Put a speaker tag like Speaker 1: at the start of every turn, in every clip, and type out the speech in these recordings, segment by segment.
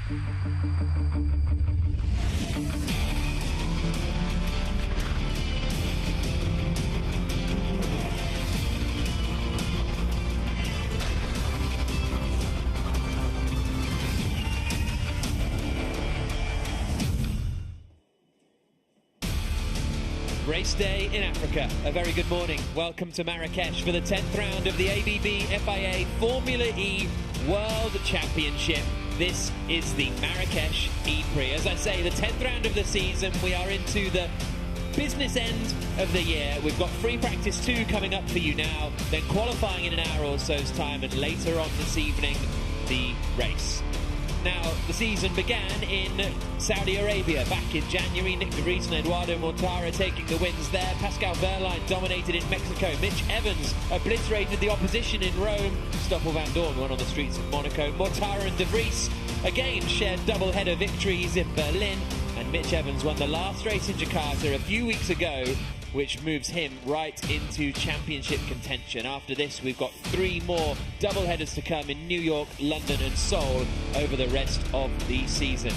Speaker 1: Race day in Africa. A very good morning. Welcome to Marrakesh for the 10th round of the ABB FIA Formula E World Championship. This is the Marrakesh E-Prix. As I say, the 10th round of the season. We are into the business end of the year. We've got free practice 2 coming up for you now, then qualifying in an hour or so's time, and later on this evening, the race. Now, the season began in Saudi Arabia back in January. Nyck de Vries and Eduardo Mortara taking the wins there. Pascal Vergne dominated in Mexico. Mitch Evans obliterated the opposition in Rome. Stoffel Vandoorne won on the streets of Monaco. Mortara and de Vries again shared double-header victories in Berlin. And Mitch Evans won the last race in Jakarta a few weeks ago, which moves him right into championship contention. After this, we've got 3 more doubleheaders to come in New York, London and Seoul over the rest of the season.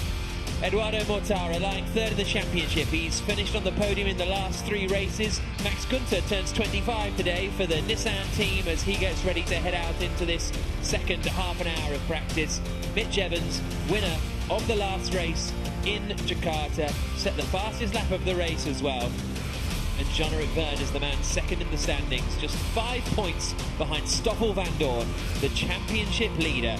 Speaker 1: Eduardo Mortara lying 3rd in the championship. He's finished on the podium in the last 3 races. Max Günther turns 25 today for the Nissan team as he gets ready to head out into this second half an hour of practice. Mitch Evans, winner of the last race in Jakarta, set the fastest lap of the race as well. And Jean-Eric Vergne is the man second in the standings, just 5 points behind Stoffel Vandoorne, the championship leader.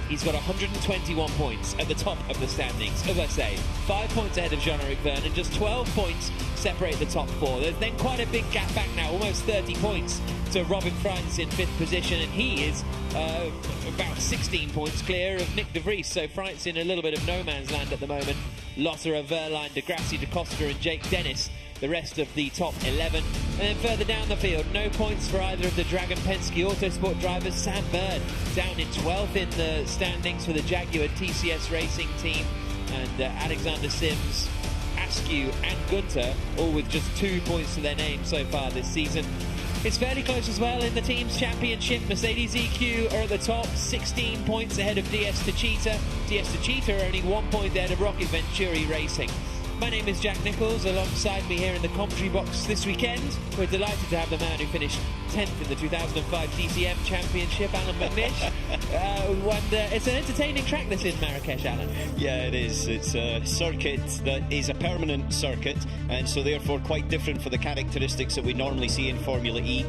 Speaker 1: He's got 121 points at the top of the standings. As I say, 5 points ahead of Jean-Eric Vergne, and just 12 points separate the top 4. There's then quite a big gap back now, almost 30 points to Robin Freins in 5th position, and he is about 16 points clear of Nyck de Vries. So Freins in a little bit of no man's land at the moment. Lotterer, Verline, De Grassi, De Costa and Jake Dennis, the rest of the top 11. And then further down the field, no points for either of the Dragon Penske Autosport drivers. Sam Bird down in 12th in the standings for the Jaguar TCS Racing team. And Alexander Sims, Askew and Günther, all with just 2 points to their name so far this season. It's fairly close as well in the team's championship. Mercedes EQ are at the top, 16 points ahead of DS Techeetah. DS Techeetah are only 1 point ahead of Rocket Venturi Racing. My name is Jack Nichols. Alongside me here in the commentary box this weekend, we're delighted to have the man who finished 10th in the 2005 DTM Championship, Alan McNish. It's an entertaining track this in Marrakesh, Alan.
Speaker 2: Yeah, it is. It's a circuit that is a permanent circuit, and so therefore quite different for the characteristics that we normally see in Formula E.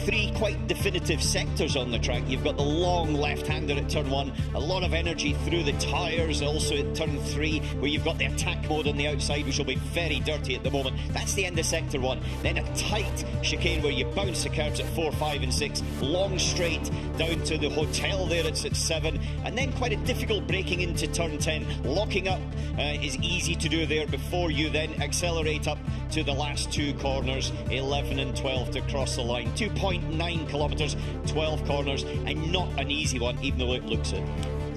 Speaker 2: 3 quite definitive sectors on the track. You've got the long left-hander at turn 1, a lot of energy through the tyres, also at turn 3, where you've got the attack mode on the outside, which will be very dirty at the moment. That's the end of sector 1. Then a tight chicane where you bounce the curbs at 4, 5 and 6, long straight down to the hotel there, it's at 7, and then quite a difficult braking into turn 10. Locking up is easy to do there before you then accelerate up to the last 2 corners, 11 and 12 to cross the line. 2.9 kilometres, 12 corners, and not an easy one, even though it looks it.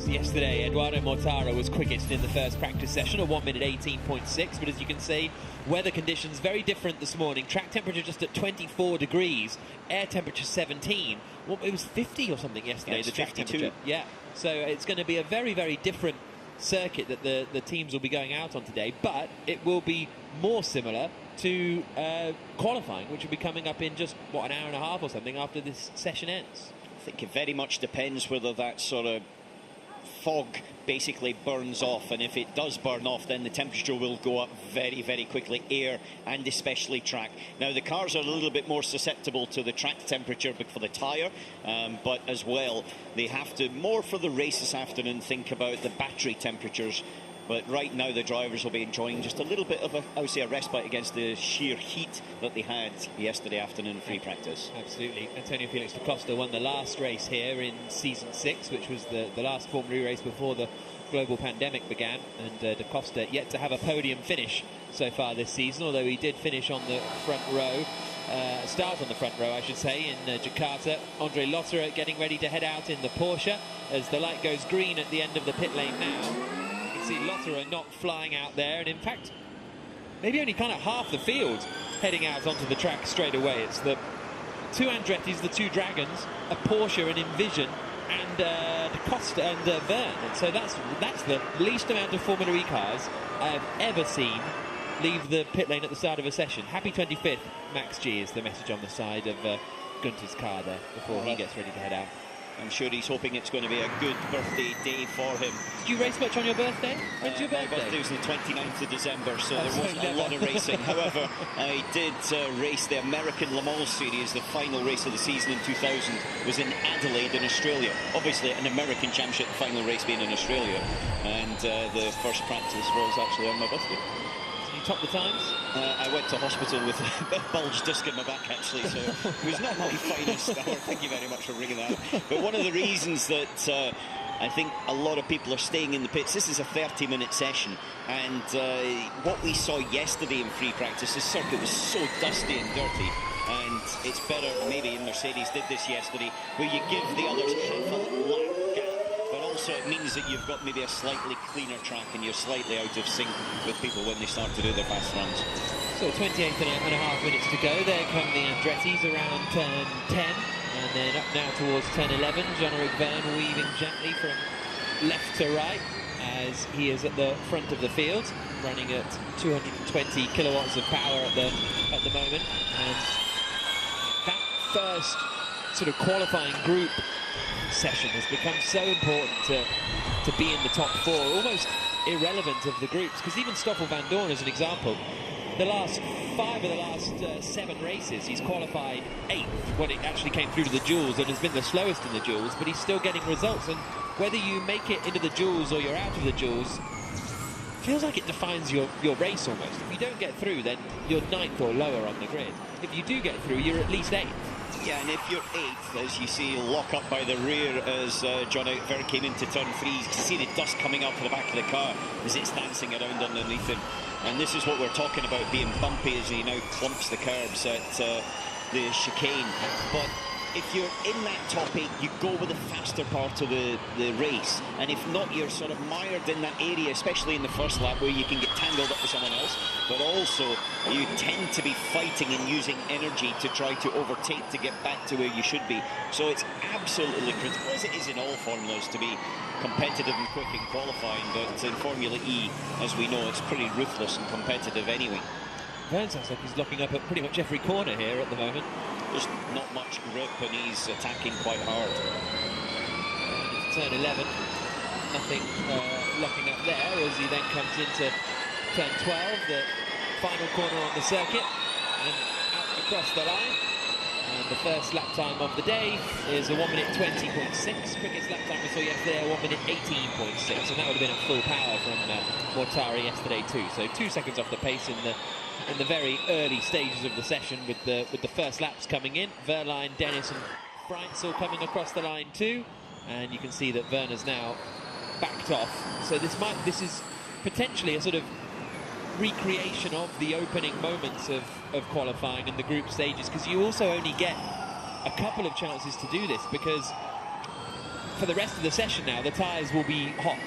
Speaker 1: Yesterday, Eduardo Mortara was quickest in the first practice session, a 1 minute 18.6, but as you can see, weather conditions very different this morning. Track temperature just at 24 degrees, air temperature 17. Well, it was 50 or something yesterday,
Speaker 2: yes,
Speaker 1: the track
Speaker 2: 52.
Speaker 1: temperature. Yeah, so it's going to be a very, very different circuit that the teams will be going out on today, but it will be more similar to qualifying, which will be coming up in just, what, an hour and a half or something after this session ends.
Speaker 2: I think it very much depends whether that sort of fog basically burns off, and if it does burn off, then the temperature will go up very, very quickly, air and especially track. Now, the cars are a little bit more susceptible to the track temperature for the tyre, but as well, they have to, more for the race this afternoon, think about the battery temperatures. But right now the drivers will be enjoying just a little bit of a, I would say, a respite against the sheer heat that they had yesterday afternoon in free practice.
Speaker 1: Absolutely. Antonio Felix da Costa won the last race here in season 6, which was the last Formula E race before the global pandemic began, and da Costa yet to have a podium finish so far this season, although he did finish on the front row, start on the front row I should say, in Jakarta. Andre Lotterer getting ready to head out in the Porsche as the light goes green at the end of the pit lane now. See Lotterer not flying out there, and in fact maybe only kind of half the field heading out onto the track straight away. It's the 2 Andrettis, the 2 Dragons, a Porsche, an Envision and Costa and Vergne, and so that's the least amount of Formula E cars I have ever seen leave the pit lane at the start of a session. Happy 25th, Max G is the message on the side of Gunter's car there before he gets ready to head out.
Speaker 2: I'm sure he's hoping it's going to be a good birthday day for him.
Speaker 1: Did you race much on your birthday? When's your birthday?
Speaker 2: My birthday was the 29th of December, so there wasn't a lot of racing. However, I did race the American Le Mans Series. The final race of the season in 2000 was in Adelaide in Australia. Obviously an American championship, the final race being in Australia. And the first practice was actually on my birthday.
Speaker 1: Top the times?
Speaker 2: I went to hospital with a bulged disc in my back, actually, so it was not my finest hour. Thank you very much for bringing that up. But one of the reasons that I think a lot of people are staying in the pits, this is a 30-minute session, and what we saw yesterday in free practice, the circuit was so dusty and dirty, and it's better, maybe Mercedes did this yesterday, where you give the others half a lap gap. But also it means that you've got maybe a slightly cleaner track and you're slightly out of sync with people when they start to do their fast runs.
Speaker 1: So 28 and a half minutes to go. There come the Andretti's around turn 10. And then up now towards turn 11. Jean-Eric Vergne weaving gently from left to right as he is at the front of the field, running at 220 kilowatts of power at the moment. And that first sort of qualifying group session has become so important to be in the top four, almost irrelevant of the groups, because even Stoffel Van Dorn, as an example, the last 5 of the last 7 races he's qualified 8th when it actually came through to the duels, and has been the slowest in the duels, but he's still getting results. And whether you make it into the duels or you're out of the duels feels like it defines your race almost. If you don't get through, then you're 9th or lower on the grid. If you do get through, you're at least 8th.
Speaker 2: Yeah, and if you're 8th, as you see, lock up by the rear as John Vergne came into turn 3, you can see the dust coming up to the back of the car as it's dancing around underneath him. And this is what we're talking about, being bumpy as he now clumps the curbs at the chicane. But if you're in that top 8, you go with the faster part of the race. And if not, you're sort of mired in that area, especially in the first lap, where you can get tangled up with someone else. But also, you tend to be fighting and using energy to try to overtake to get back to where you should be. So it's absolutely critical, as it is in all formulas, to be competitive and quick in qualifying. But in Formula E, as we know, it's pretty ruthless and competitive anyway.
Speaker 1: Vergne sounds like he's locking up at pretty much every corner here at the moment.
Speaker 2: There's not much grip and he's attacking quite hard.
Speaker 1: Turn 11, nothing locking up there as he then comes into turn 12, the final corner on the circuit, and out across the line. And the first lap time of the day is a 1 minute 20.6. Quickest lap time we saw yesterday, a 1 minute 18.6, and that would have been at full power from Mortari yesterday too. So 2 seconds off the pace in the very early stages of the session, with the first laps coming in. Verline, Dennis and Freitzel coming across the line too, and you can see that Vergne's now backed off. So this is potentially a sort of recreation of the opening moments of qualifying and the group stages, because you also only get a couple of chances to do this, because for the rest of the session now the tyres will be hot.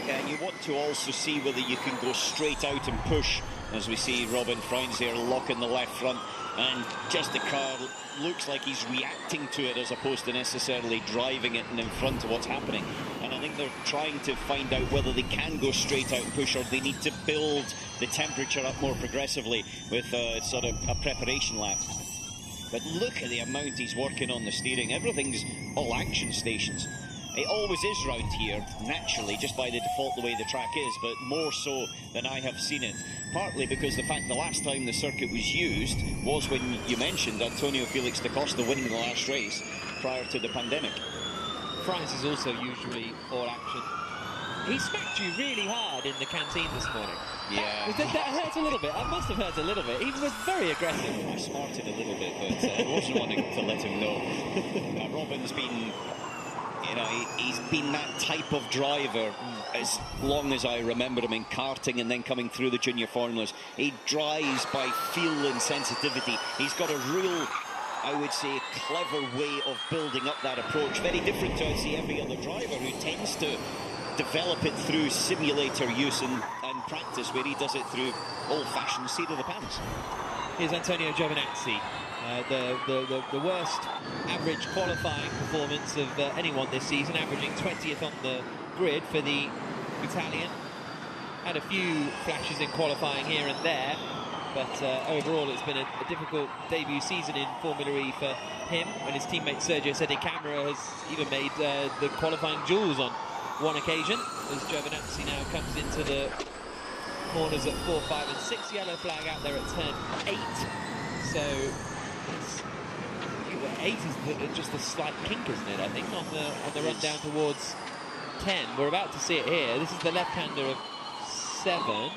Speaker 2: Yeah, and you want to also see whether you can go straight out and push, as we see Robin Freins there locking the left front, and just the car looks like he's reacting to it as opposed to necessarily driving it and in front of what's happening. And I think they're trying to find out whether they can go straight out and push, or they need to build the temperature up more progressively with sort of a preparation lap. But look at the amount he's working on the steering. Everything's all action stations. It always is round here, naturally, just by the default the way the track is, but more so than I have seen it. Partly because the fact the last time the circuit was used was when you mentioned Antonio Felix da Costa winning the last race prior to the pandemic.
Speaker 1: France is also usually all action. He smacked you really hard in the canteen this morning.
Speaker 2: Yeah.
Speaker 1: That hurt a little bit. That must have hurt a little bit. He was very aggressive.
Speaker 2: I smarted a little bit, but I wasn't wanting to let him know. Robin's been... You know, he's been that type of driver as long as I remember him in karting and then coming through the junior formulas. He drives by feel and sensitivity. He's got a real, I would say, clever way of building up that approach. Very different to, I see, every other driver who tends to develop it through simulator use and practice, where he does it through old-fashioned seat of the pants.
Speaker 1: Here's Antonio Giovinazzi The worst average qualifying performance of anyone this season, averaging 20th on the grid for the Italian. Had a few flashes in qualifying here and there, but overall it's been a difficult debut season in Formula E for him, and his teammate Sergio Sette Camera has even made the qualifying duels on one occasion, as Giovinazzi now comes into the corners at 4, 5 and 6. Yellow flag out there at turn 8, so it's, 8 is just a slight kink, isn't it, I think, on the run down towards 10. We're about to see it here. This is the left-hander of 7,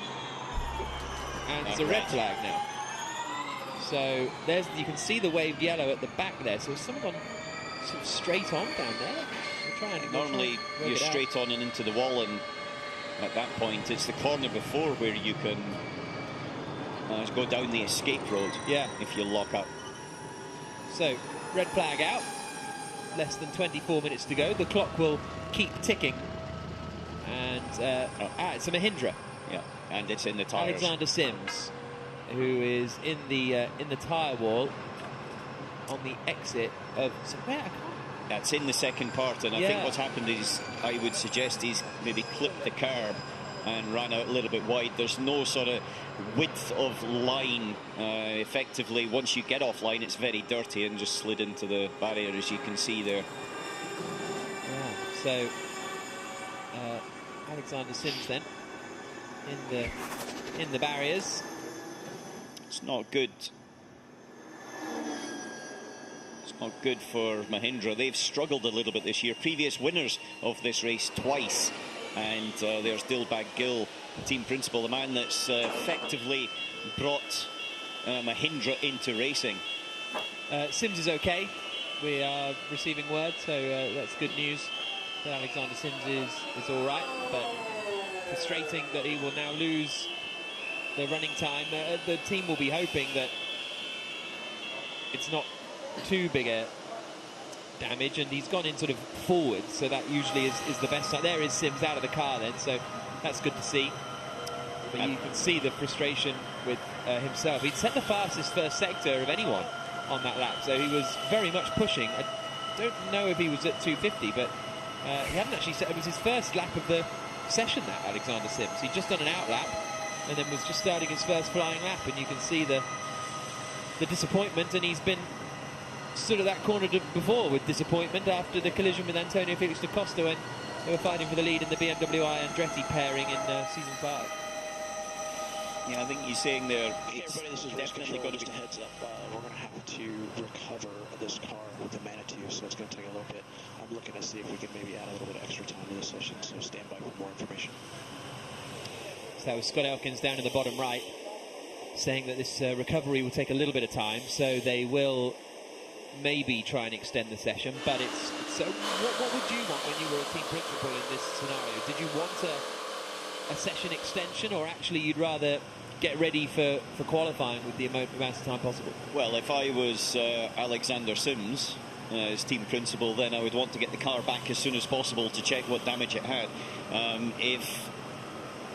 Speaker 1: and there's a red flag now. So you can see the waved yellow at the back there. So has someone gone sort of straight on down there?
Speaker 2: Normally you're straight on and into the wall, and at that point it's the corner before where you can go down the escape road.
Speaker 1: Yeah,
Speaker 2: if you lock up.
Speaker 1: So red flag out. Less than 24 minutes to go. The clock will keep ticking, and it's a Mahindra.
Speaker 2: Yeah, and it's in the tyres.
Speaker 1: Alexander Sims, who is in the tyre wall on the exit of somewhere.
Speaker 2: That's in the second part, and I think what's happened is, I would suggest, he's maybe clipped the curb and ran out a little bit wide. There's no sort of width of line. Effectively, once you get off line, it's very dirty, and just slid into the barrier, as you can see there.
Speaker 1: Yeah, so Alexander Sims then in the barriers.
Speaker 2: It's not good. It's not good for Mahindra. They've struggled a little bit this year. Previous winners of this race twice. And there's Dilbag Gill, the team principal, the man that's effectively brought Mahindra into racing.
Speaker 1: Sims is okay. We are receiving word, so that's good news that Alexander Sims is all right, but frustrating that he will now lose the running time. The team will be hoping that it's not too big a damage, and he's gone in sort of forward, so that usually is the best side. There is Sims out of the car then, so that's good to see. But you can see the frustration with himself. He'd set the fastest first sector of anyone on that lap, so he was very much pushing. I don't know if he was at 250, but he hadn't actually set. It was his first lap of the session, that Alexander Sims. He'd just done an out lap and then was just starting his first flying lap, and you can see the disappointment, and he's been stood at that corner before with disappointment after the collision with Antonio Felix da Costa when they were fighting for the lead in the BMW Andretti pairing in season 5.
Speaker 2: Yeah, I think you're saying there, it's
Speaker 3: this is definitely going to be a heads up. We're going to have to recover this car with the Manitou, so it's going to take a little bit. I'm looking to see if we can maybe add a little bit of extra time to this session, so stand by for more information.
Speaker 1: So that was Scott Elkins down in the bottom right, saying that this recovery will take a little bit of time, so they will maybe try and extend the session. But it's so what would you want when you were a team principal in this scenario? Did you want a session extension, or actually you'd rather get ready for qualifying with the amount of time possible?
Speaker 2: Well, if I was Alexander Sims as team principal, then I would want to get the car back as soon as possible to check what damage it had. If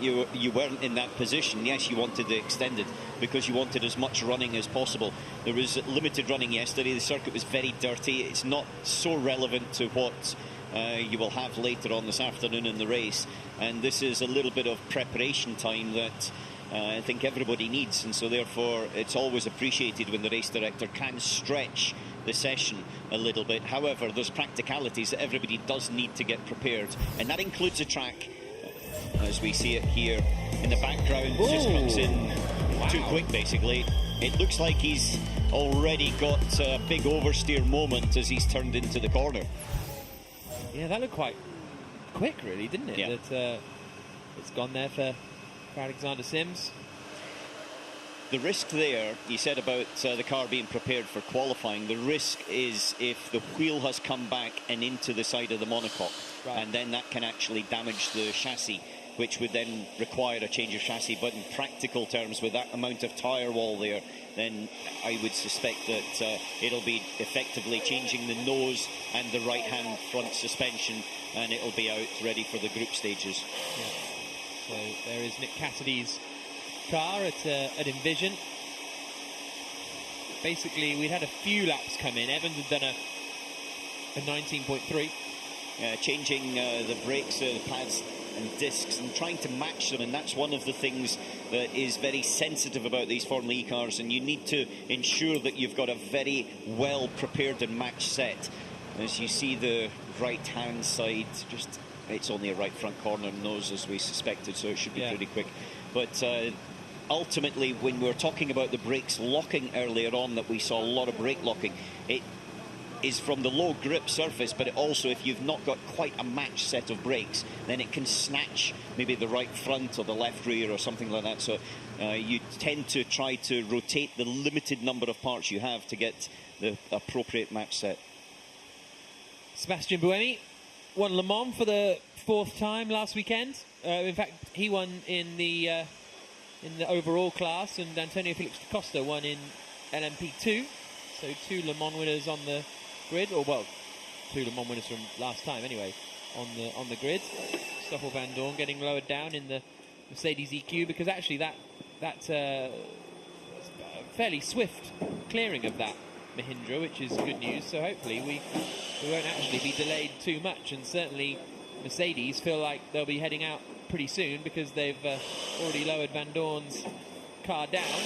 Speaker 2: you weren't in that position, yes, you wanted it extended because you wanted as much running as possible. There was limited running yesterday. The circuit was very dirty. It's not so relevant to what you will have later on this afternoon in the race, and this is a little bit of preparation time that I think everybody needs, and so therefore it's always appreciated when the race director can stretch the session a little bit. However, there's practicalities that everybody does need to get prepared, and that includes a track, as we see it here in the background. Just comes in too quick, basically. It looks like he's already got a big oversteer moment as he's turned into the corner.
Speaker 1: Yeah, that looked quite quick, really, didn't it?
Speaker 2: Yeah.
Speaker 1: That it's gone there for Alexander Sims.
Speaker 2: The risk there, you said about the car being prepared for qualifying, the risk is if the wheel has come back and into the side of the monocoque,
Speaker 1: right,
Speaker 2: and then that can actually damage the chassis, which would then require a change of chassis. But in practical terms, with that amount of tyre wall there, then I would suspect that it'll be effectively changing the nose and the right-hand front suspension, and it'll be out ready for the group stages.
Speaker 1: Yeah. So there is Nick Cassidy's car at Envision. basically we'd had a few laps come in. Evans had done a 19.3.
Speaker 2: Changing the brakes, the pads and discs and trying to match them, and that's one of the things that is very sensitive about these Formula E cars, and you need to ensure that you've got a very well prepared and matched set. As you see the right hand side, just it's only a right front corner nose as we suspected, so it should be pretty quick. But ultimately, when we were talking about the brakes locking earlier on, that we saw a lot of brake locking, it is from the low grip surface, but it also, if you've not got quite a matched set of brakes, then it can snatch maybe the right front or the left rear or something like that. So you tend to try to rotate the limited number of parts you have to get the appropriate match set.
Speaker 1: Sebastian Buemi won Le Mans for the 4th time last weekend. In fact, he won in the overall class, and Antonio Felix da Costa won in LMP2. So 2 Le Mans winners on the grid, or well, 2 Le Mans winners from last time anyway, on the grid. Stoffel Van Dorn getting lowered down in the Mercedes EQ, because actually that's fairly swift clearing of that Mahindra, which is good news. So hopefully we won't actually be delayed too much, and certainly Mercedes feel like they'll be heading out pretty soon, because they've already lowered Van Dorn's car down.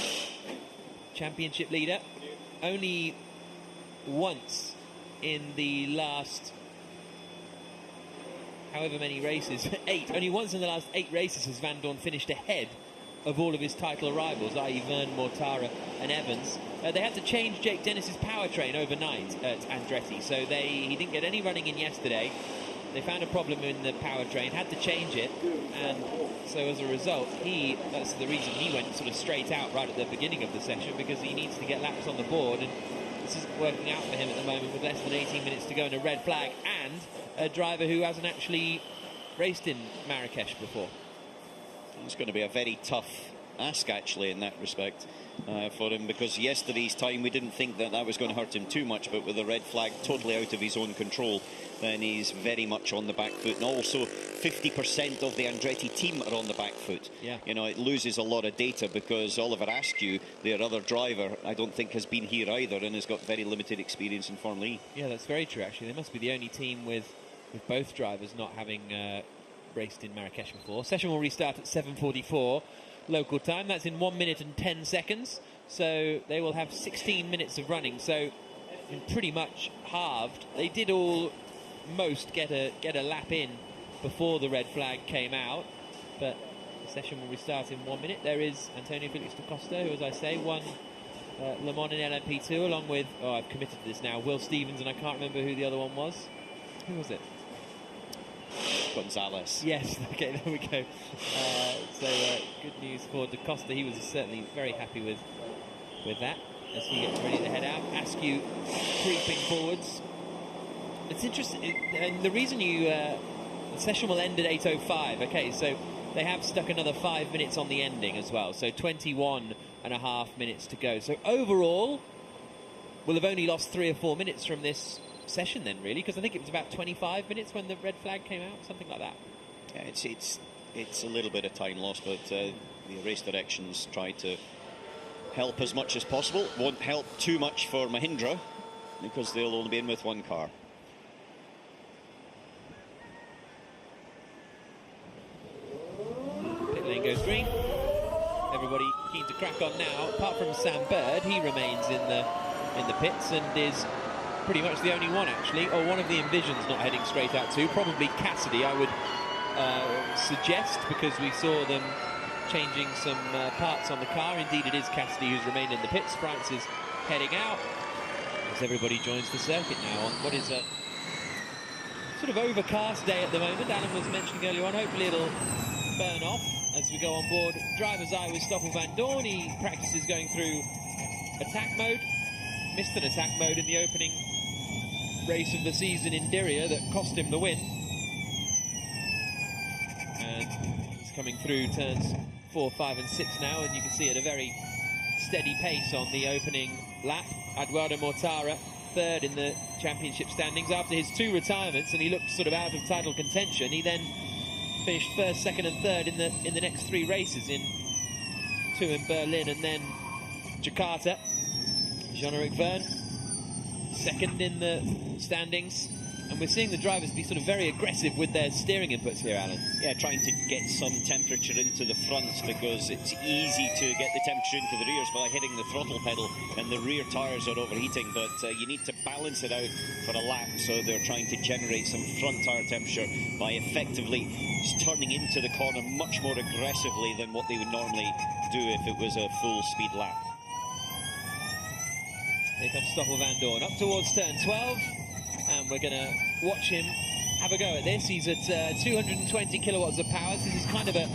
Speaker 1: Championship leader only once in the last however many races, 8, only once in the last 8 races has Van Dorn finished ahead of all of his title rivals, i.e. Vergne, Mortara and Evans. They had to change Jake Dennis's powertrain overnight at Andretti, so he didn't get any running in yesterday. They found a problem in the powertrain, had to change it, and so as a result, that's the reason he went sort of straight out right at the beginning of the session, because he needs to get laps on the board, and this isn't working out for him at the moment with less than 18 minutes to go and a red flag, and a driver who hasn't actually raced in Marrakesh before.
Speaker 2: It's going to be a very tough ask, actually, in that respect for him, because yesterday's time we didn't think that was going to hurt him too much, but with the red flag totally out of his own control, then he's very much on the back foot. And also 50% of the Andretti team are on the back foot.
Speaker 1: Yeah.
Speaker 2: You know, it loses a lot of data, because Oliver Askew, their other driver, I don't think has been here either, and has got very limited experience in Formula E.
Speaker 1: Yeah, that's very true, actually. They must be the only team with both drivers not having raced in Marrakesh before. Session will restart at 7:44 local time. That's in 1 minute and 10 seconds. So they will have 16 minutes of running. So pretty much halved. They did almost get a lap in before the red flag came out, but the session will restart in 1 minute. There is Antonio Felix da Costa, who, as I say, won Le Mans in LMP2, along with, I've committed to this now, Will Stevens, and I can't remember who the other one was. Who was it?
Speaker 2: Gonzalez.
Speaker 1: Yes, okay, there we go. So good news for da Costa. He was certainly very happy with that as he gets ready to head out. Askew creeping forwards. It's interesting, and the reason the session will end at 8:05. Okay, so they have stuck another 5 minutes on the ending as well, so 21.5 minutes to go. So overall, we'll have only lost 3 or 4 minutes from this session then, really, because I think it was about 25 minutes when the red flag came out, something like that.
Speaker 2: Yeah, it's a little bit of time lost, but the race directions try to help as much as possible. Won't help too much for Mahindra, because they'll only be in with one car.
Speaker 1: Pit lane goes green. Everybody keen to crack on now, apart from Sam Bird. He remains in the pits and is pretty much the only one, actually, or one of the Envisions not heading straight out to. Probably Cassidy, I would suggest, because we saw them changing some parts on the car. Indeed, it is Cassidy who's remained in the pits. France is heading out as everybody joins the circuit now on what is a sort of overcast day at the moment. Alan was mentioning earlier on, hopefully it'll burn off as we go on board driver's eye with Stoffel Van Dorn. He practices going through attack mode. Missed an attack mode in the opening race of the season in Diriyah that cost him the win. And he's coming through turns 4, 5 and 6 now, and you can see at a very steady pace on the opening lap. Eduardo Mortara, third in the championship standings after his 2 retirements, and he looked sort of out of title contention. He then finished first, second and third in the next 3 races, in 2 in Berlin and then Jakarta. Jean-Eric Vergne, second in the standings. And we're seeing the drivers be sort of very aggressive with their steering inputs here, Alan.
Speaker 2: Yeah, trying to get some temperature into the fronts, because it's easy to get the temperature into the rears by hitting the throttle pedal, and the rear tyres are overheating, but you need to balance it out for a lap, so they're trying to generate some front tyre temperature by effectively just turning into the corner much more aggressively than what they would normally do if it was a full speed lap.
Speaker 1: Here comes Stoffel Vandoorne up towards turn 12. And we're going to watch him have a go at this. He's at 220 kilowatts of power. This is kind of a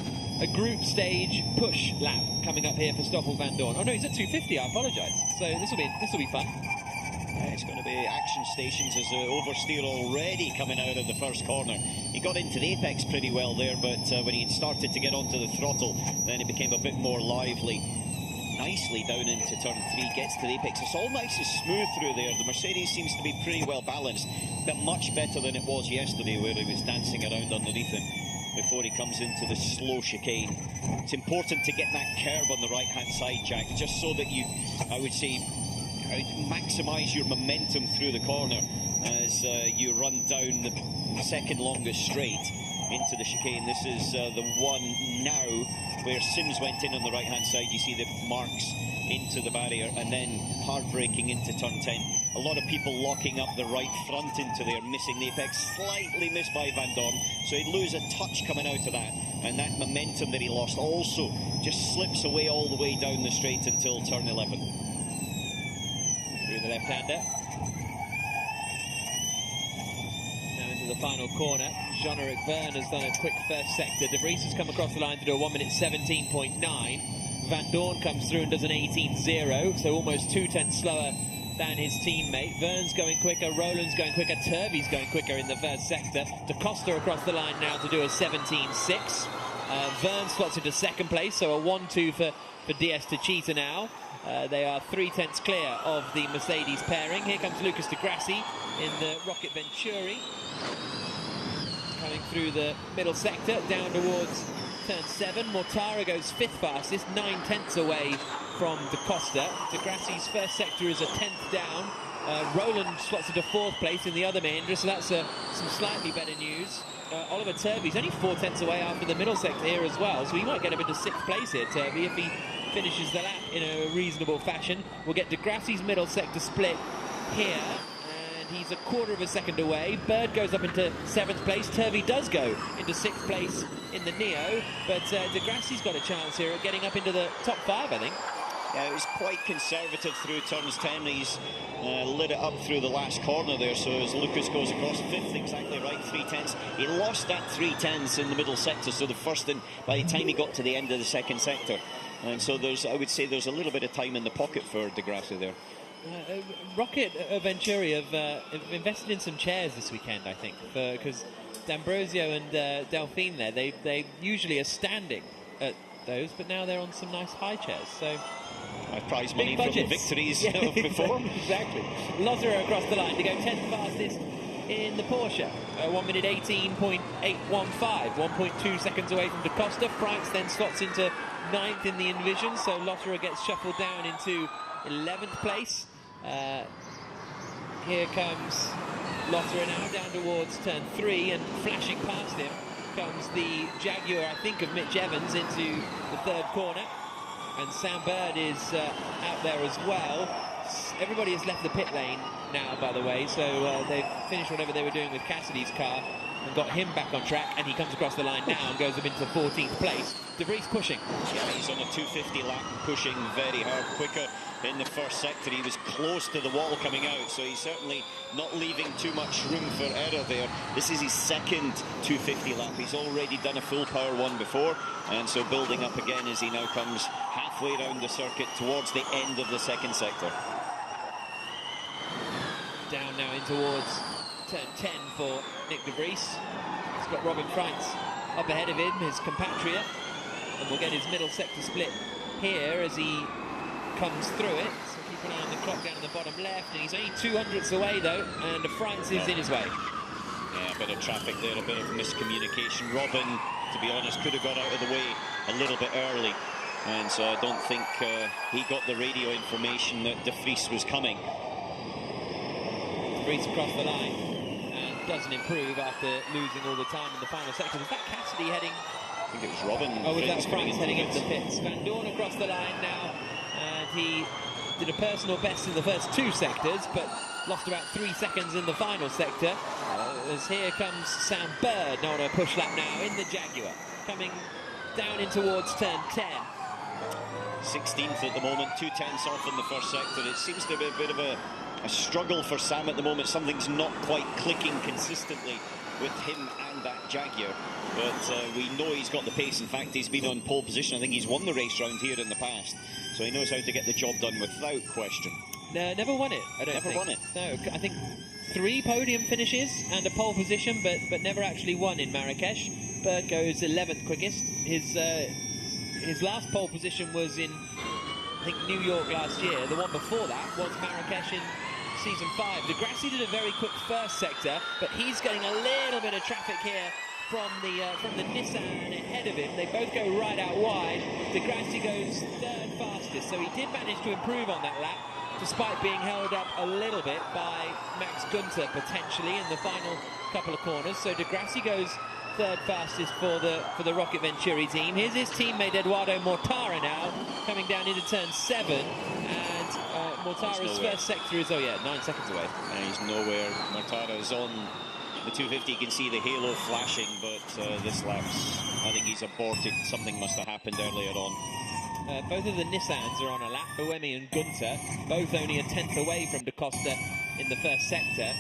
Speaker 1: group stage push lap coming up here for Stoffel Vandoorne. Oh no, he's at 250. I apologise. So this will be fun.
Speaker 2: Yeah, it's going to be action stations as the oversteer already coming out of the first corner. He got into the apex pretty well there, but when he started to get onto the throttle, then it became a bit more lively. Nicely down into turn 3, gets to the apex. It's all nice and smooth through there. The Mercedes seems to be pretty well balanced, but much better than it was yesterday, where he was dancing around underneath him before he comes into the slow chicane. It's important to get that curb on the right-hand side, Jack, just so that you, I would say, maximise your momentum through the corner as you run down the second longest straight into the chicane. This is the one now where Sims went in on the right-hand side. You see the marks into the barrier, and then hard braking into turn 10. A lot of people locking up the right front into there, missing the apex. Slightly missed by Vandoorne, so he'd lose a touch coming out of that, and that momentum that he lost also just slips away all the way down the straight until turn 11.
Speaker 1: Through the left-hander. The final corner. Jean-Eric Vergne has done a quick first sector. De Vries has come across the line to do a 1 minute 17.9. Vandoorne comes through and does an 18.0, so almost 2/10 slower than his teammate. Vergne's going quicker, Roland's going quicker, Turvey's going quicker in the first sector. Da Costa across the line now to do a 17.6. Vergne slots into second place, so a 1-2 for DS Techeetah now. They are 3/10 clear of the Mercedes pairing. Here comes Lucas de Grassi in the Rocket Venturi. Coming through the middle sector, down towards turn 7. Mortara goes 5th fastest, 9/10 away from Da Costa. De Grassi's first sector is a 10th down. Roland slots into 4th place in the other Mahindra, so that's some slightly better news. Oliver Turvey's only 4/10 away after the middle sector here as well, so he might get up into 6th place here, Turvey, if he finishes the lap in a reasonable fashion. We'll get De Grassi's middle sector split here, and he's a quarter of a second away. Bird goes up into 7th place. Turvey does go into 6th place in the Neo, but De Grassi's got a chance here at getting up into the top 5, I think.
Speaker 2: Yeah, it was quite conservative through turns 10. He's lit it up through the last corner there, so as Lucas goes across 5th, exactly right, 3/10. He lost that 3/10 in the middle sector, so the first in by the time he got to the end of the second sector. And so I would say there's a little bit of time in the pocket for De Grassi there.
Speaker 1: Rocket Venturi have invested in some chairs this weekend, I think, because D'Ambrosio and Delphine there, they usually are standing at those, but now they're on some nice high chairs, so
Speaker 2: prize money from the victories before.
Speaker 1: Exactly. Lotterer across the line to go 10th fastest in the Porsche. 1 minute 18.815, 1.2 seconds away from Da Costa. Franks then slots into 9th in the Envision, so Lotterer gets shuffled down into 11th place. Here comes Lotterer now down towards turn 3, and flashing past him comes the Jaguar, I think, of Mitch Evans into the 3rd corner. And Sam Bird is out there as well. Everybody has left the pit lane now, by the way, so they've finished whatever they were doing with Cassidy's car and got him back on track, and he comes across the line now and goes up into 14th place. De Vries pushing.
Speaker 2: Yeah, he's on a 250 lap, pushing very hard, quicker in the first sector. He was close to the wall coming out, so he's certainly not leaving too much room for error there. This is his second 250 lap. He's already done a full power one before, and so building up again as he now comes halfway around the circuit towards the end of the second sector.
Speaker 1: Down now in towards turn 10 for Nick De Vries. He's got Robin Franks up ahead of him, his compatriot, and we'll get his middle sector split here as he comes through it. So keep an eye on the clock down in the bottom left, and he's only 200ths away though, and Franks is in his way.
Speaker 2: Yeah, a bit of traffic there, a bit of miscommunication. Robin, to be honest, could have got out of the way a little bit early. and so I don't think he got the radio information that De Vries was coming.
Speaker 1: De Vries across the line and doesn't improve after losing all the time in the final section. Was that Cassidy heading?
Speaker 2: I think it was Robin.
Speaker 1: Oh, was that France heading into the pits? Van Dorn across the line now, and he did a personal best in the first 2 sectors, but lost about 3 seconds in the final sector. As here comes Sam Bird on a push lap now in the Jaguar, coming down in towards turn 10.
Speaker 2: 16th at the moment, 2 tenths off in the first sector. It seems to be a bit of a struggle for Sam at the moment. Something's not quite clicking consistently with him and that Jaguar, but we know he's got the pace. In fact, he's been on pole position. I think he's won the race round here in the past, so he knows how to get the job done without question.
Speaker 1: No, never won it, I don't think.
Speaker 2: Never won it.
Speaker 1: No, I think 3 podium finishes and a pole position, but never actually won in Marrakesh. Bird goes 11th quickest. His last pole position was in, I think, New York last year. The one before that was Marrakesh in season 5. De Grassi did a very quick first sector, but he's getting a little bit of traffic here from the Nissan ahead of him. They both go right out wide. De Grassi goes 3rd fastest, so he did manage to improve on that lap, despite being held up a little bit by Max Günther potentially in the final couple of corners. So De Grassi goes 3rd fastest for the Rocket Venturi team. Here's his teammate Eduardo Mortara now coming down into turn 7, and Mortara's first sector is 9 seconds away.
Speaker 2: And he's nowhere. Mortara's on the 250. You can see the halo flashing, but this lap's, I think he's aborted. Something must have happened earlier on.
Speaker 1: Both of the Nissans are on a lap. Buemi and Günther, both only a 10th away from De Costa in the first sector.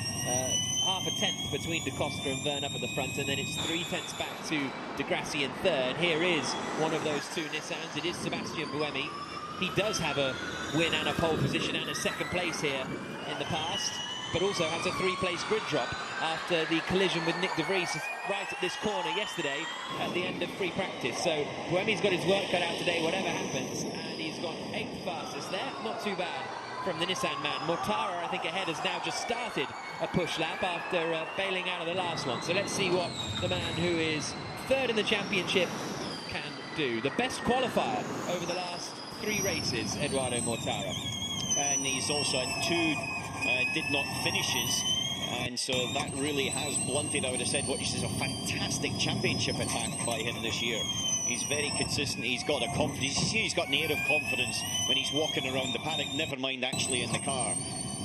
Speaker 1: Half a 10th between De Costa and Vergne up at the front, and then it's 3 tenths back to De Grassi in 3rd. Here is one of those 2 Nissans. It is Sebastian Buemi. He does have a win and a pole position and a 2nd place here in the past, but also has a 3-place grid drop after the collision with Nick De Vries right at this corner yesterday at the end of free practice. So Buemi's got his work cut out today, whatever happens, and he's got 8th fastest there. Not too bad from the Nissan man. Mortara, I think, ahead has now just started a push lap after bailing out of the last one. So let's see what the man who is 3rd in the championship can do. The best qualifier over the last 3 races, Eduardo Mortara.
Speaker 2: And he's also had 2 did not finishes, and so that really has blunted, I would have said, what is a fantastic championship attack by him this year. He's very consistent. He's got a confidence. You see, he's got an air of confidence when he's walking around the paddock, never mind actually in the car.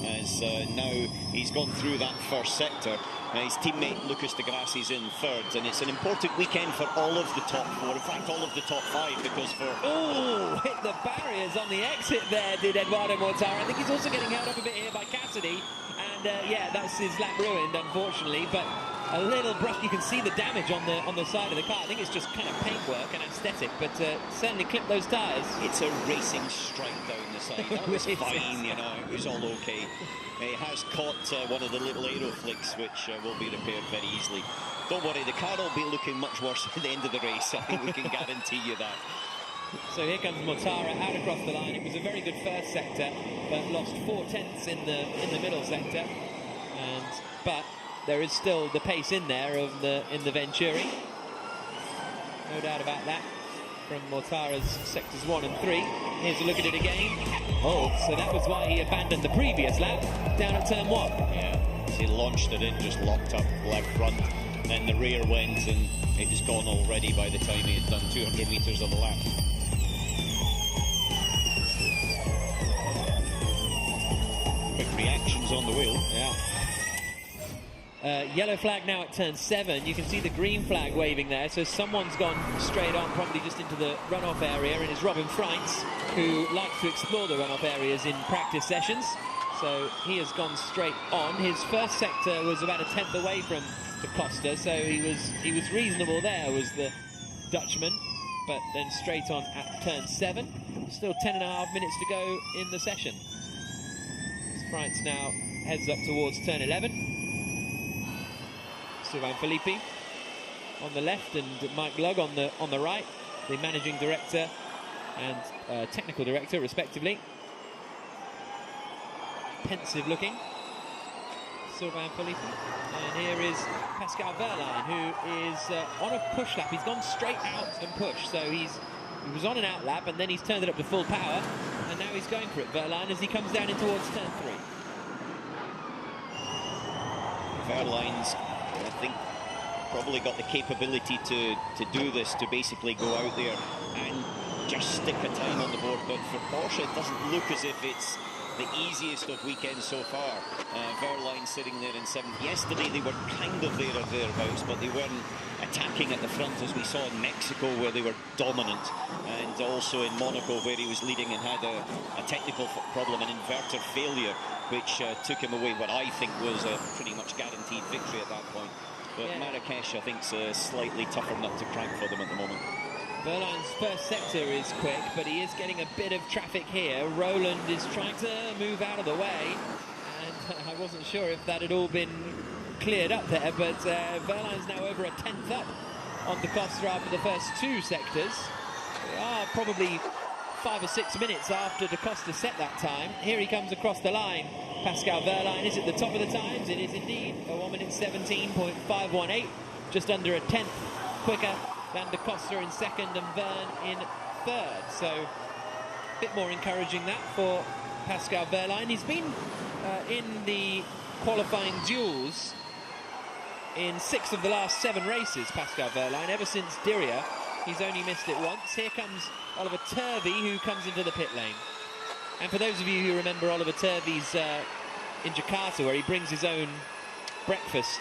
Speaker 2: As now he's gone through that first sector. His teammate Lucas de Grassi's in 3rd, and it's an important weekend for all of the top 4, in fact all of the top 5, because for...
Speaker 1: Oh, hit the barriers on the exit there, did Eduardo Mortara. I think he's also getting held up a bit here by Cassidy, and yeah, that's his lap ruined, unfortunately, but a little brush. You can see the damage on the side of the car. I think it's just kind of paintwork and aesthetic, but certainly clipped those tyres.
Speaker 2: It's a racing strike down the side. That was fine, you know, it was all okay. He has caught one of the little aero flicks, which will be repaired very easily. Don't worry, the car will be looking much worse at the end of the race. I think we can guarantee you that.
Speaker 1: So here comes Mortara out across the line. It was a very good first sector, but lost 4 tenths in the middle sector. But there is still the pace in there in the Venturi. No doubt about that. From Mortara's sectors 1 and 3. Here's a look at it again. Oh, so that was why he abandoned the previous lap down at turn 1.
Speaker 2: Yeah, he launched it in, just locked up left front, then the rear went, and it was gone already by the time he had done 200 metres of the lap. Quick reactions on the wheel.
Speaker 1: Yeah. Yellow flag now at turn 7. You can see the green flag waving there, so someone's gone straight on, probably just into the runoff area, and it's Robin Freitz, who likes to explore the runoff areas in practice sessions. So he has gone straight on. His first sector was about a 10th away from De Costa, so he was reasonable there, was the Dutchman, but then straight on at turn 7. Still 10.5 minutes to go in the session. Freitz now heads up towards turn 11. Sylvain Philippi on the left and Mike Lugg on the right, the managing director and technical director respectively. Pensive looking Sylvain Philippi, and here is Pascal Vergne, who is on a push lap. He's gone straight out and pushed, so he's He was on an out lap and then he's turned it up to full power, and now he's going for it, Vergne, as he comes down in towards turn 3.
Speaker 2: Vergne's, I think, probably got the capability to do this, to basically go out there and just stick a time on the board. But for Porsche, it doesn't look as if it's the easiest of weekends so far. Vergne sitting there in 7th. Yesterday they were kind of there or thereabouts, but they weren't attacking at the front as we saw in Mexico, where they were dominant, and also in Monaco, where he was leading and had a technical problem, an inverter failure, which took him away what I think was a pretty much guaranteed victory at that point. But yeah, Marrakesh, I think, is a slightly tougher nut to crack for them at the moment.
Speaker 1: Vergne's first sector is quick, but he is getting a bit of traffic here. Roland is trying to move out of the way, and I wasn't sure if that had all been cleared up there, but Vergne's now over a 10th up on Da Costa after the first 2 sectors. We are probably 5 or 6 minutes after Da Costa set that time. Here he comes across the line. Pascal Vergne is at the top of the times. It is indeed a 1 minute 17.518, just under a 10th quicker than Da Costa in 2nd and Vergne in 3rd. So a bit more encouraging that for Pascal Vergne. He's been in the qualifying duels in 6 of the last 7 races, Pascal Vergne. Ever since Diriyah, he's only missed it once. Here comes Oliver Turvey, who comes into the pit lane. And for those of you who remember Oliver Turvey's in Jakarta, where he brings his own breakfast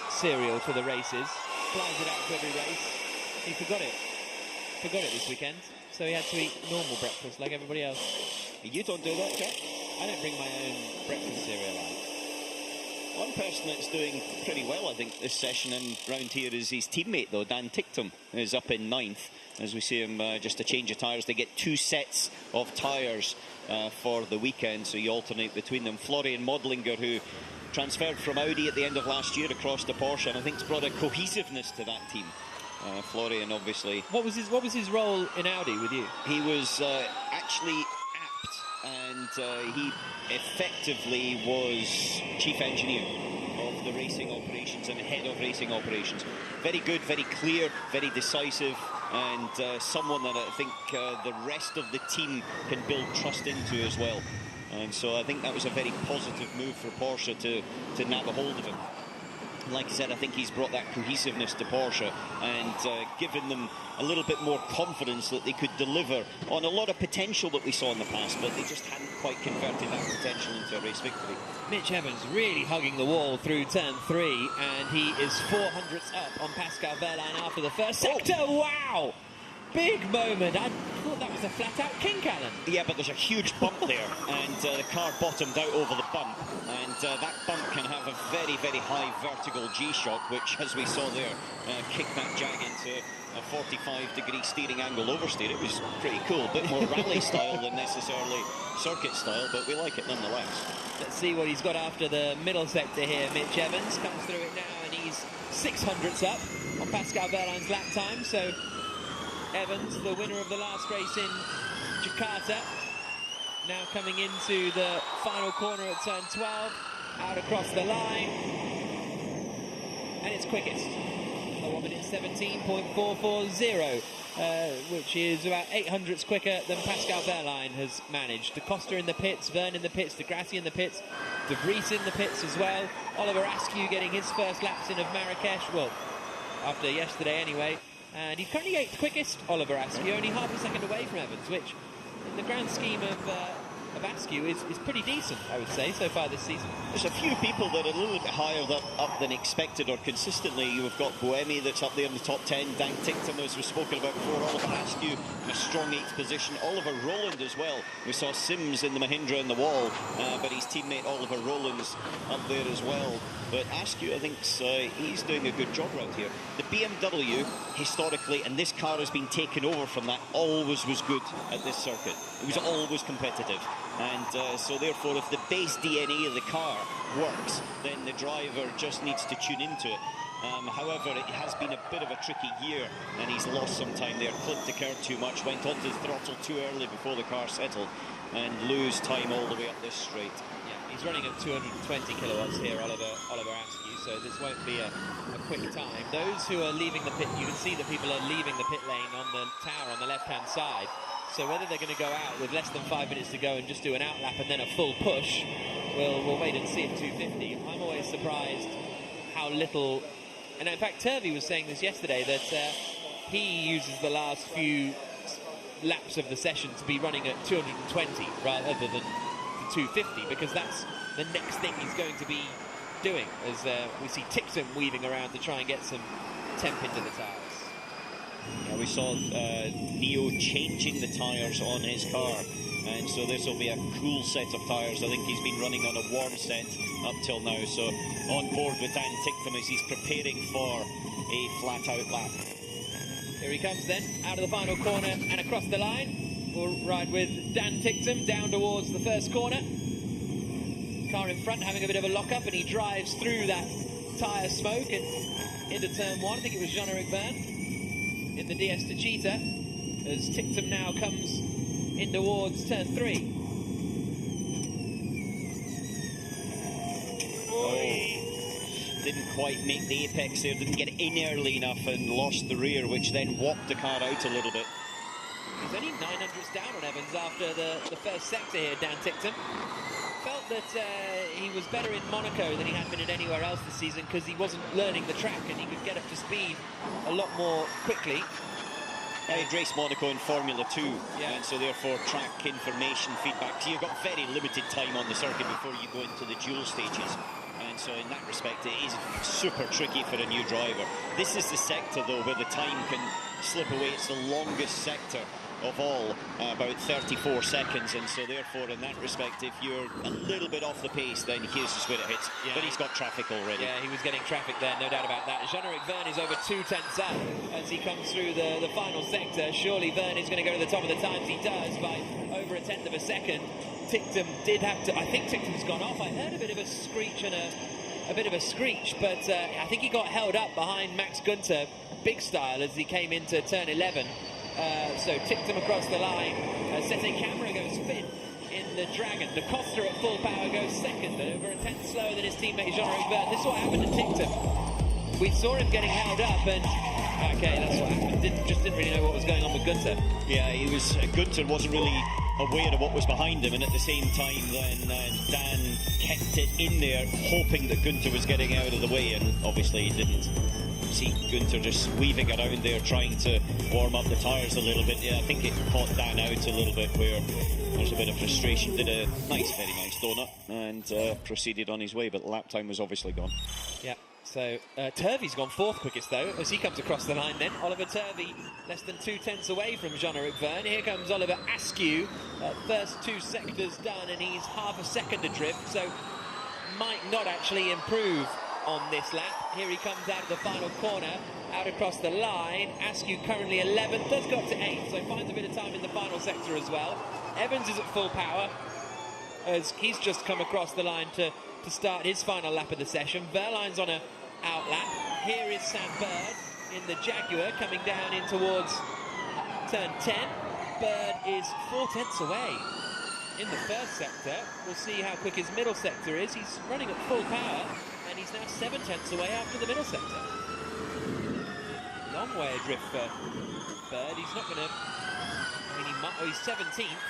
Speaker 1: cereal to the races, flies it out to every race, he forgot it this weekend, so he had to eat normal breakfast like everybody else.
Speaker 2: You don't do that, Jack?
Speaker 1: I don't bring my own breakfast cereal out.
Speaker 2: One person that's doing pretty well, I think, this session and round here is his teammate, though. Dan Ticktum is up in 9th, as we see him just a change of tyres. They get 2 sets of tyres for the weekend, so you alternate between them. Florian Modlinger, who transferred from Audi at the end of last year across to Porsche, and I think it's brought a cohesiveness to that team. Florian, obviously.
Speaker 1: What was his role in Audi with you?
Speaker 2: He was actually apt, and he effectively was chief engineer of the racing operations and head of racing operations. Very good, very clear, very decisive, and someone that I think the rest of the team can build trust into as well. And so I think that was a very positive move for Porsche to nab a hold of him. Like I said, I think he's brought that cohesiveness to Porsche and given them a little bit more confidence that they could deliver on a lot of potential that we saw in the past, but they just hadn't quite converted that potential into a race victory.
Speaker 1: Mitch Evans really hugging the wall through turn 3, and he is 400ths up on Pascal Vergne after the first sector. Wow! Big moment. I thought that was a flat-out kink, Alan.
Speaker 2: Yeah, but there's a huge bump there, and the car bottomed out over the bump, and that bump can have a very, very high vertical G-shock, which, as we saw there, kicked that Jag into a 45-degree steering angle oversteer. It was pretty cool, a bit more rally style than necessarily circuit style, but we like it nonetheless.
Speaker 1: Let's see what he's got after the middle sector here. Mitch Evans comes through it now, and he's 600ths up on Pascal Vergne's lap time, so Evans, the winner of the last race in Jakarta, now coming into the final corner at turn 12, out across the line, and it's quickest. A 1 minute 17.440, which is about 800ths quicker than Pascal Vergne has managed. Da Costa in the pits, Vergne in the pits, De Grassi in the pits, De Vries in the pits as well. Oliver Askew getting his first laps in of Marrakesh, well, after yesterday anyway. And he's currently 8th quickest, Oliver Askew, only half a second away from Evans, which, in the grand scheme of Askew, is pretty decent, I would say, so far this season.
Speaker 2: There's a few people that are a little bit higher up than expected or consistently. You've got Buemi that's up there in the top 10, Dan Ticktum, as we've spoken about before, Oliver Askew in a strong 8th position, Oliver Rowland as well. We saw Sims in the Mahindra in the wall, but his teammate Oliver Rowland's up there as well. But Askew, I think, he's doing a good job right here. The BMW, historically, and this car has been taken over from that, always was good at this circuit. It was always competitive. And so therefore, if the base DNA of the car works, then the driver just needs to tune into it. However, it has been a bit of a tricky year, and he's lost some time there, clipped the curb too much, went onto the throttle too early before the car settled, and lose time all the way up this straight.
Speaker 1: Yeah, He's running at 220 kilowatts here, Oliver Askew, so this won't be a quick time. Those who are leaving the pit, you can see that people are leaving the pit lane on the tower on the left-hand side. So whether they're going to go out with less than 5 minutes to go and just do an outlap and then a full push, we'll wait and see at 250. I'm always surprised how little, and in fact Turvey was saying this yesterday, that he uses the last few laps of the session to be running at 220 rather than 250, because that's the next thing he's going to be doing, as we see Tixon weaving around to try and get some temp into the tyres.
Speaker 2: Yeah, we saw Neo changing the tyres on his car, and so this will be a cool set of tyres. I think he's been running on a warm set up till now, so on board with Dan Ticktham as he's preparing for a flat-out lap.
Speaker 1: Here he comes then, out of the final corner and across the line. We'll ride with Dan Ticktham down towards the first corner. Car in front having a bit of a lock-up, and he drives through that tyre smoke and into turn one. I think it was Jean-Eric Vergne in the DS to Cheetah, as Ticktham now comes in towards turn 3.
Speaker 2: Didn't quite make the apex there, didn't get in early enough and lost the rear, which then walked the car out a little bit.
Speaker 1: He's only 900s down on Evans after the first sector here, Dan Ticktham. Felt that he was better in Monaco than he had been at anywhere else this season, because he wasn't learning the track and he could get up to speed a lot more quickly.
Speaker 2: He'd raced Monaco in Formula 2, and so therefore track information feedback. So you've got very limited time on the circuit before you go into the dual stages. And so in that respect, it is super tricky for a new driver. This is the sector, though, where the time can slip away. It's the longest sector of all, about 34 seconds, and so therefore in that respect, if you're a little bit off the pace, then here's just where it hits. But he's got traffic already.
Speaker 1: Yeah, he was getting traffic there, no doubt about that. Jean-Eric Vergne is over 2 tenths up as he comes through the final sector. Surely Vergne is going to go to the top of the times. He does by over a tenth of a second. Ticktham did have to, I think Ticktam's gone off. I heard a bit of a screech and a bit of a screech, but I think he got held up behind Max Günther big style as he came into turn 11. So Ticktham across the line. Sete Camera goes fifth in the Dragon. Da Costa at full power goes second, over a tenth slower than his teammate Jean-Eric Vergne. This is what happened to Ticktham. We saw him getting held up, and okay, that's what happened. Didn't really know what was going on with Günther.
Speaker 2: Yeah, Günther wasn't really aware of what was behind him, and at the same time then Dan kept it in there, hoping that Günther was getting out of the way, and obviously he didn't. See Günther just weaving around there, trying to warm up the tyres a little bit. Yeah, I think it caught Dan out a little bit, where there's a bit of frustration. Did a very nice donut and proceeded on his way, but the lap time was obviously gone.
Speaker 1: Yeah. So Turvey's gone fourth quickest though, as he comes across the line then. Oliver Turvey less than 2 tenths away from Jean-Eric Vergne. Here comes Oliver Askew, first 2 sectors done, and he's half a second adrift, so might not actually improve on this lap. Here he comes out of the final corner, out across the line. Askew currently 11th, does go up to 8th, so finds a bit of time in the final sector as well. Evans is at full power, as he's just come across the line to start his final lap of the session. Verline's on a out lap. Here is Sam Bird in the Jaguar coming down in towards turn 10. Bird is 4 tenths away in the first sector. We'll see how quick his middle sector is. He's running at full power, and he's now 7 tenths away after the middle sector. Long way adrift for Bird. He's not going to, I mean, he's 17th.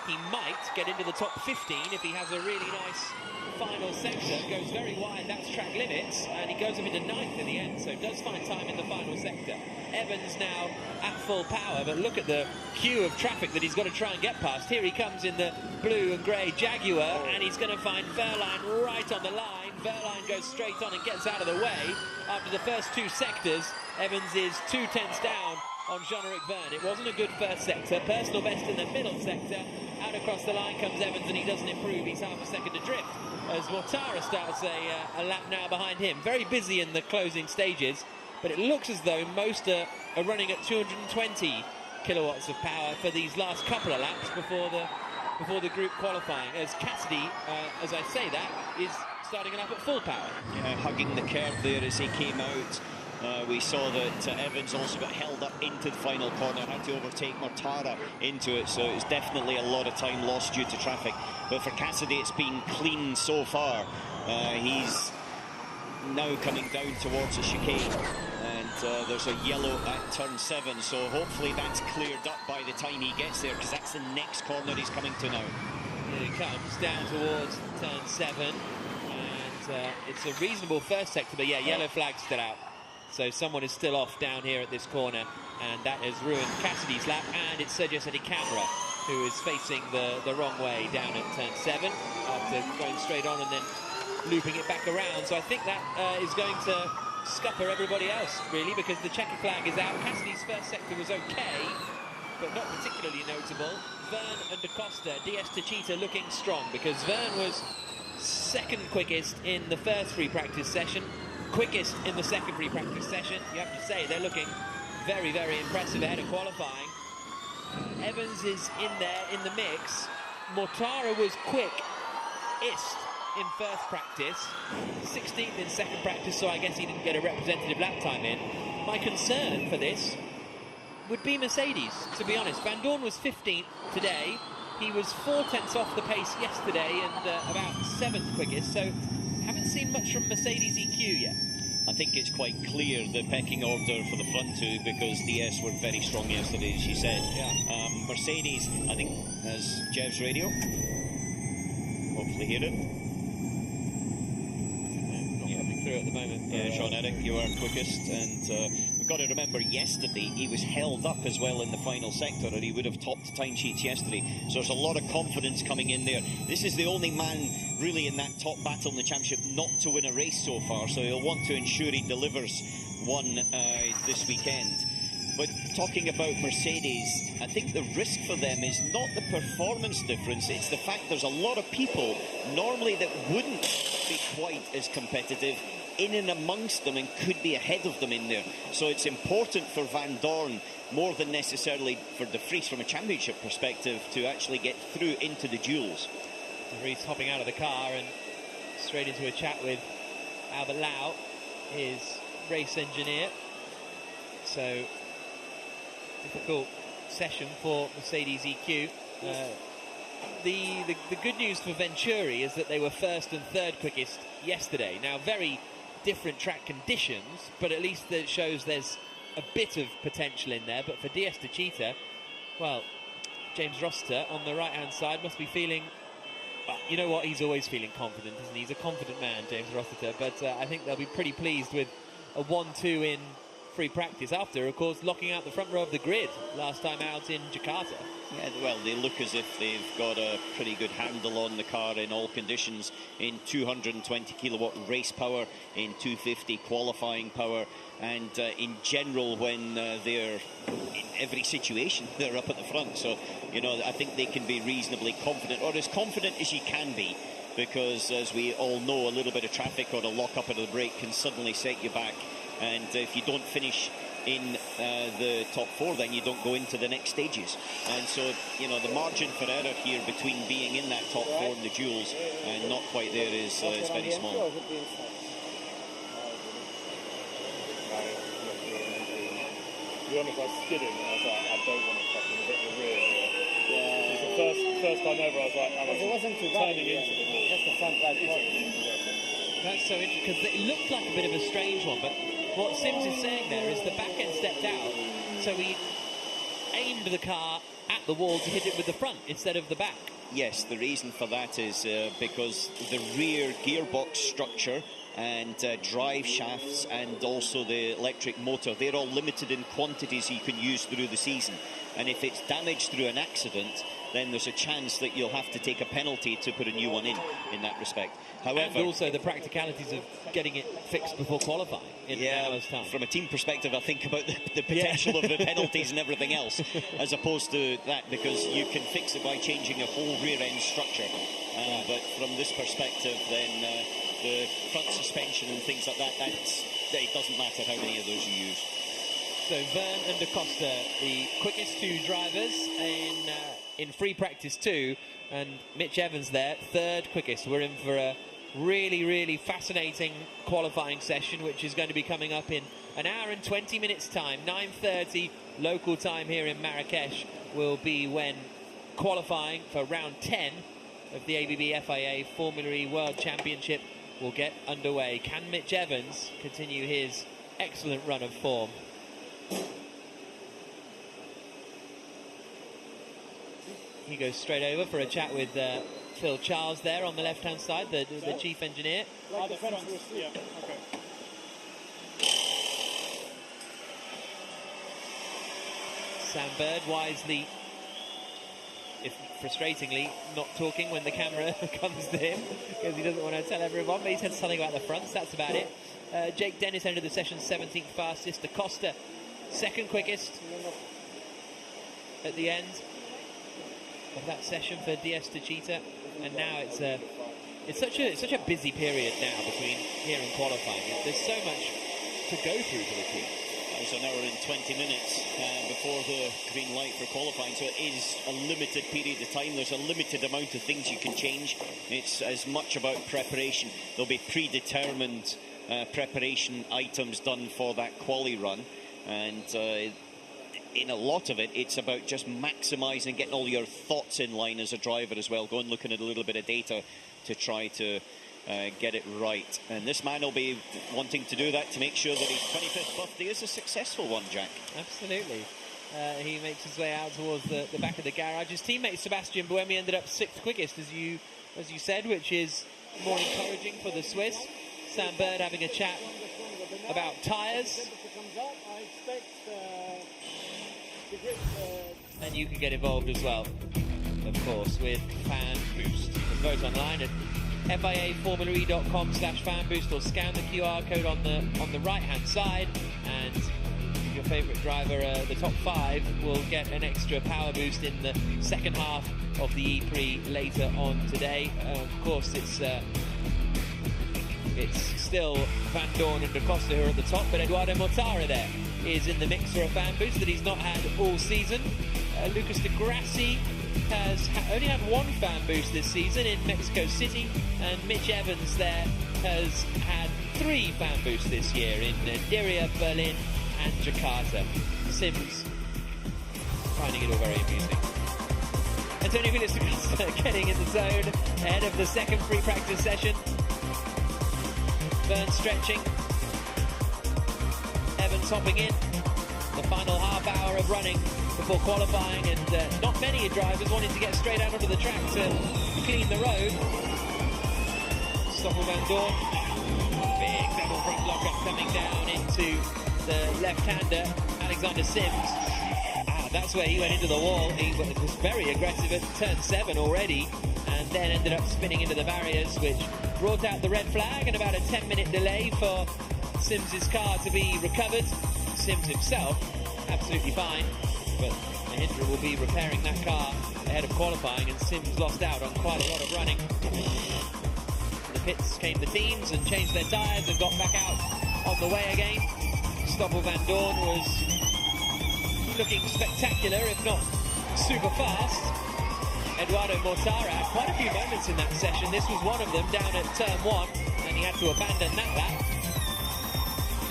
Speaker 1: He might get into the top 15 if he has a really nice final sector. Goes very wide, that's track limits, and he goes up into 9th in the end, so does find time in the final sector. Evans now at full power, but look at the queue of traffic that he's got to try and get past. Here he comes in the blue and grey Jaguar, and he's going to find Verline right on the line. Verline goes straight on and gets out of the way. After the first 2 sectors, Evans is 2 tenths down on Jean-Eric Vergne. It wasn't a good first sector. Personal best in the middle sector. Out across the line comes Evans, and he doesn't improve. He's half a second adrift as Mortara starts a lap now behind him. Very busy in the closing stages, but it looks as though most are running at 220 kilowatts of power for these last couple of laps before the group qualifying, as Cassidy, as I say that, is starting a lap at full power.
Speaker 2: Yeah, hugging the curb there as he came out. We saw that Evans also got held up into the final corner, had to overtake Mortara into it, so it's definitely a lot of time lost due to traffic. But for Cassidy, it's been clean so far. He's now coming down towards the chicane, and there's a yellow at turn 7, so hopefully that's cleared up by the time he gets there, because that's the next corner he's coming to now.
Speaker 1: Here he comes down towards turn 7, and it's a reasonable first sector, but yeah, yellow flag still out. So someone is still off down here at this corner, and that has ruined Cassidy's lap, and it's Sergio Camera who is facing the wrong way down at turn 7 after going straight on and then looping it back around. So I think that is going to scupper everybody else, really, because the checker flag is out. Cassidy's first sector was okay, but not particularly notable. Vergne and Da Costa, DS Techeetah looking strong, because Vergne was second quickest in the first free practice session, quickest in the second free practice session. You have to say they're looking very, very impressive ahead of qualifying. Evans is in there in the mix. Mortara was quickest in first practice, 16th in second practice, so I guess he didn't get a representative lap time in. My concern for this would be Mercedes, to be honest. Van Dorn was 15th today. He was 4 tenths off the pace yesterday and about 7th quickest, so haven't seen much from Mercedes EQ yet.
Speaker 2: I think it's quite clear the pecking order for the front two, because DS were very strong yesterday, as you said.
Speaker 1: Yeah.
Speaker 2: Mercedes, I think, has Jev's radio. Hopefully hear it.
Speaker 1: Through at the moment.
Speaker 2: Yeah, Jean-Eric, you are quickest, and we've got to remember yesterday he was held up as well in the final sector, and he would have topped timesheets yesterday, so there's a lot of confidence coming in there. This is the only man really in that top battle in the championship not to win a race so far, so he'll want to ensure he delivers one this weekend. But talking about Mercedes, I think the risk for them is not the performance difference, it's the fact there's a lot of people normally that wouldn't be quite as competitive in and amongst them and could be ahead of them in there. So it's important for Van Dorn, more than necessarily for De Vries from a championship perspective, to actually get through into the duels.
Speaker 1: De Vries hopping out of the car and straight into a chat with Albert Lau, his race engineer. So difficult session for Mercedes EQ. The good news for Venturi is that they were first and third quickest yesterday. Now, very different track conditions, but at least that shows there's a bit of potential in there. But for DS Techeetah, well, James Rossiter on the right-hand side must be feeling, well, you know what, he's always feeling confident, isn't he? He's a confident man, James Rossiter, but I think they'll be pretty pleased with a 1-2 in free practice after, of course, locking out the front row of the grid last time out in Jakarta.
Speaker 2: Yeah, well, they look as if they've got a pretty good handle on the car in all conditions, in 220 kilowatt race power, in 250 qualifying power, and in general, when they're in every situation, they're up at the front. So, you know, I think they can be reasonably confident, or as confident as you can be, because as we all know, a little bit of traffic or a lock up of the brake can suddenly set you back. And if you don't finish in the top 4, then you don't go into the next stages. And so, you know, the margin for error here between being in that top 4 in the duels and not quite there is very small.
Speaker 4: To be honest, I was skidding and I was like, I don't want to fucking hit the rear here. Yeah. It's the first time ever I was like,
Speaker 5: it wasn't too bad.
Speaker 4: Turning into the wall.
Speaker 5: Just the front right.
Speaker 1: That's so interesting, because it looked like a bit of a strange one, but what Sims is saying there is the back end stepped out, so he aimed the car at the wall to hit it with the front instead of the back.
Speaker 2: Yes, the reason for that is because the rear gearbox structure and drive shafts and also the electric motor, they're all limited in quantities you can use through the season. And if it's damaged through an accident, then there's a chance that you'll have to take a penalty to put a new one in that respect. However,
Speaker 1: and also the practicalities of getting it fixed before qualifying in an hour's time.
Speaker 2: From a team perspective, I think about the potential of the penalties and everything else, as opposed to that, because you can fix it by changing a whole rear end structure. But from this perspective, then the front suspension and things like that, it doesn't matter how many of those you use.
Speaker 1: So Vergne and Da Costa, the quickest 2 drivers in free practice 2, and Mitch Evans there, third quickest. We're in for a really, really fascinating qualifying session, which is going to be coming up in an hour and 20 minutes time, 9:30 local time here in Marrakesh, will be when qualifying for round 10 of the ABB FIA Formula E World Championship will get underway. Can Mitch Evans continue his excellent run of form? He goes straight over for a chat with Phil Charles there on the left-hand side, the chief engineer.
Speaker 4: Yeah, okay.
Speaker 1: Sam Bird wisely, if frustratingly, not talking when the camera comes to him because he doesn't want to tell everyone, but he said something about the fronts, that's about it. Jake Dennis entered the session 17th fastest, Acosta second quickest at the end of that session for DS Techeetah, and now it's such a busy period now between here and qualifying. There's so much to go through for the team.
Speaker 2: It's an hour and 20 minutes before the green light for qualifying, so it is a limited period of time. There's a limited amount of things you can change. It's as much about preparation. There'll be predetermined preparation items done for that quali run, and in a lot of it, it's about just maximising, getting all your thoughts in line as a driver as well, going looking at a little bit of data to try to get it right. And this man will be wanting to do that to make sure that his 25th birthday is a successful one, Jack.
Speaker 1: Absolutely. He makes his way out towards the back of the garage. His teammate Sebastian Buemi ended up 6th quickest, as you said, which is more encouraging for the Swiss. Sam Bird having a chat about tyres. And you can get involved as well, of course, with Fan Boost. Vote online at FIAFormulaE.com/fanboost, or scan the QR code on the right-hand side, and your favourite driver, the top 5, will get an extra power boost in the second half of the E-Prix later on today. Of course, it's still Van Dorn and Acosta who are at the top, but Eduardo Mortara there is in the mix for a fan boost that he's not had all season. Lucas de Grassi has only had one fan boost this season in Mexico City, and Mitch Evans there has had 3 fan boosts this year in Diriyah, Berlin and Jakarta. Sims finding it all very amusing. Antonio Felix da Costa getting in the zone ahead of the second free practice session. Vergne stretching, Evans hopping in. The final half hour of running before qualifying, and not many drivers wanting to get straight out onto the track to clean the road. Stoffel Van Dorn, big double front lockup coming down into the left-hander, Alexander Sims. That's where he went into the wall. He was very aggressive at turn 7 already, and then ended up spinning into the barriers, which brought out the red flag and about a 10-minute delay for Sims's car to be recovered. Sims himself absolutely fine, but Mahindra will be repairing that car ahead of qualifying, and Sims lost out on quite a lot of running. To the pits came the teams and changed their tyres and got back out on the way again. Stoffel Van Dorn was looking spectacular, if not super fast. Eduardo Mortara had quite a few moments in that session. This was one of them down at turn 1, and he had to abandon that lap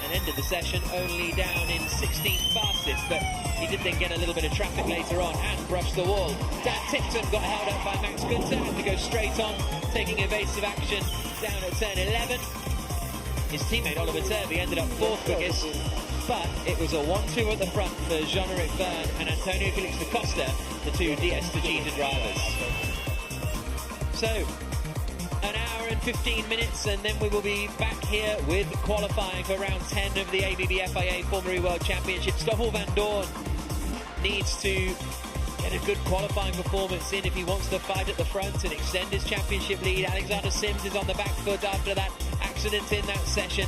Speaker 1: and ended the session only down in 16th fastest, but he did then get a little bit of traffic later on and brushed the wall. Dan Tipton got held up by Max Günther, had to go straight on, taking evasive action down at turn 11. His teammate Oliver Turvey ended up 4th quickest, but it was a 1-2 at the front for Jean-Eric Vergne and Antonio Felix da Costa, the 2 DS Techeetah drivers. So, an hour and 15 minutes, and then we will be back here with qualifying for round 10 of the ABB FIA Formula E World Championship. Stoffel Van Dorn needs to get a good qualifying performance in if he wants to fight at the front and extend his championship lead. Alexander Sims is on the back foot after that accident in that session.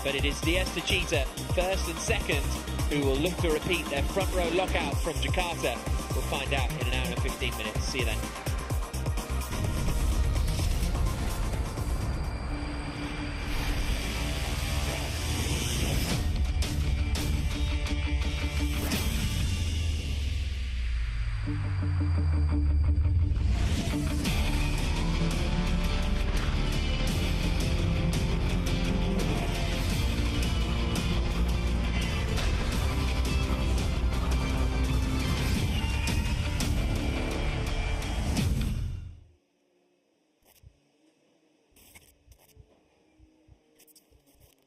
Speaker 1: But it is DS Techeetah, first and second, who will look to repeat their front row lockout from Jakarta. We'll find out in an hour and 15 minutes. See you then.